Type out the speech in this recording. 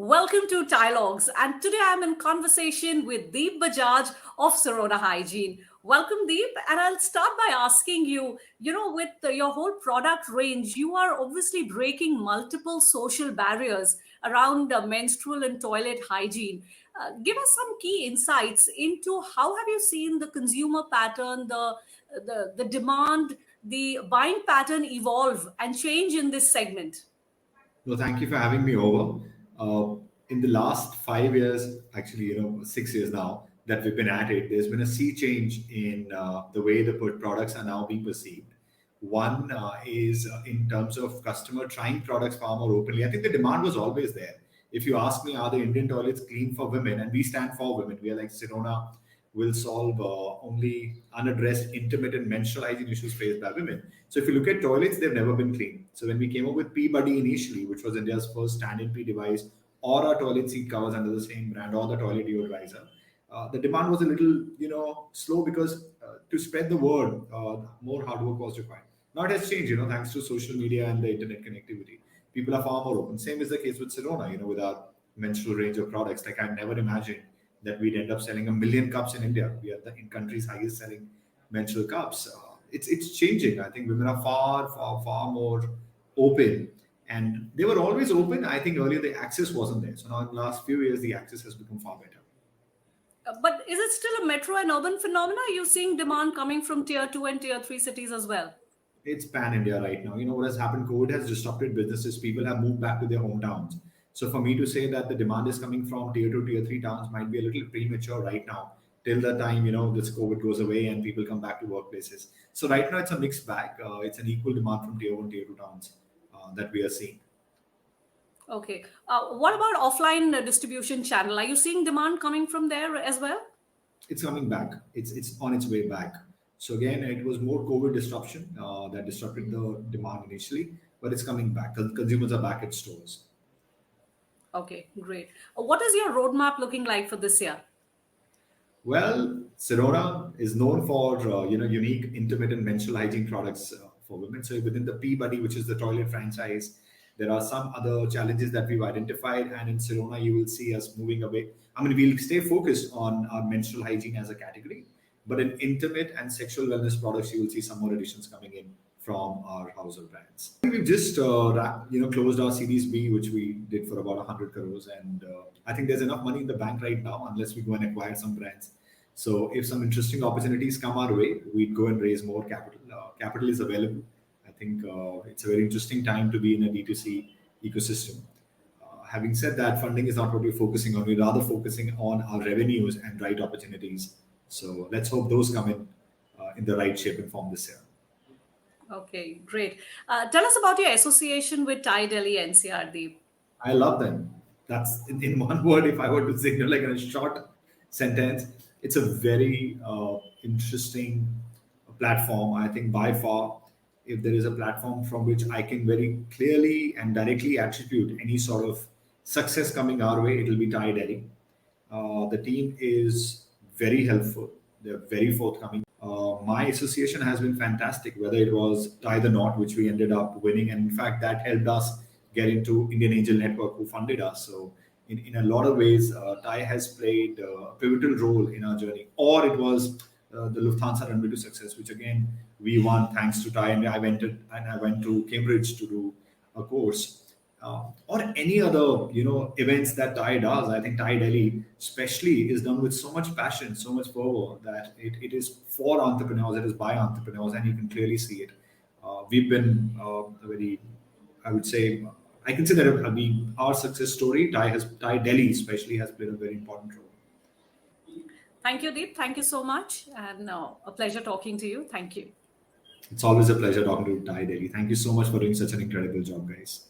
Welcome to TiElogues, and today I'm in conversation with Deep Bajaj of Sirona Hygiene. Welcome, Deep, and I'll start by asking you, with your whole product range, you are obviously breaking multiple social barriers around menstrual and toilet hygiene. Give us some key insights into how have you seen the consumer pattern, the demand, the buying pattern evolve and change in this segment. No, thank you for having me over. In the last 5 years, actually, 6 years now that we've been at it, there's been a sea change in the way the products are now being perceived. One is in terms of customer trying products far more openly. I think the demand was always there. If you ask me, are the Indian toilets clean for women? And we stand for women. We are like Sirona will solve only unaddressed intermittent menstrual hygiene issues faced by women. So if you look at toilets, they've never been clean. So when we came up with P-Buddy initially, which was India's first stand-in pee device, or our toilet seat covers under the same brand, or the toilet deodorizer, the demand was a little, slow because to spread the word, more hard work was required. Now it has changed, thanks to social media and the internet connectivity. People are far more open. Same is the case with Sirona, with our menstrual range of products. Like I never imagined that we'd end up selling 1 million cups in India. We are the in country's highest selling menstrual cups. It's changing. I think women are far more open, and they were always open. I think earlier the access wasn't there. So now in the last few years, the access has become far better. But is it still a metro and urban phenomena? Are you seeing demand coming from tier 2 and tier 3 cities as well? It's pan India right now. You know what has happened? COVID has disrupted businesses. People have moved back to their hometowns. So for me to say that the demand is coming from tier two, tier three towns might be a little premature right now. Till the time this COVID goes away and people come back to workplaces. So right now it's a mixed bag. It's an equal demand from tier one, tier two towns that we are seeing. Okay. What about offline distribution channel? Are you seeing demand coming from there as well? It's coming back. It's on its way back. So again, it was more COVID disruption that disrupted the demand initially, but it's coming back. Consumers are back at stores. Okay, great. What is your roadmap looking like for this year? Well, Sirona is known for unique intermittent menstrual hygiene products for women. So within the P-Buddy, which is the toilet franchise, there are some other challenges that we've identified, and in Sirona, you will see us moving away. I mean, we'll stay focused on our menstrual hygiene as a category, but in intimate and sexual wellness products, you will see some more additions coming in from our household brands. We've just closed our Series B, which we did for about 100 crores, and I think there's enough money in the bank right now, unless we go and acquire some brands. So if some interesting opportunities come our way, we'd go and raise more capital. Capital is available. I think it's a very interesting time to be in a D2C ecosystem. Having said that, funding is not what we're focusing on. We're rather focusing on our revenues and right opportunities. So let's hope those come in the right shape and form this year. Okay, great. Tell us about your association with Delhi-NCR, Deep. I love them. That's in one word, if I were to say, like in a short sentence, it's a very interesting platform. I think by far, if there is a platform from which I can very clearly and directly attribute any sort of success coming our way, it will be Delhi. The team is very helpful. They're very forthcoming. My association has been fantastic, whether it was Tie the Knot, which we ended up winning. And in fact, that helped us get into Indian Angel Network, who funded us. So in a lot of ways, Tie has played a pivotal role in our journey. Or it was the Lufthansa Runway to Success, which again, we won thanks to Tie. And I went to Cambridge to do a course. Or any other events that Tie does. I think Tie Delhi especially is done with so much passion, so much fervor that it is for entrepreneurs, it is by entrepreneurs, and you can clearly see it. We've been very, I would say, I can say that our success story, Tie Delhi especially has played a very important role. Thank you, Deep. Thank you so much, and a pleasure talking to you. Thank you. It's always a pleasure talking to Tie Delhi. Thank you so much for doing such an incredible job, guys.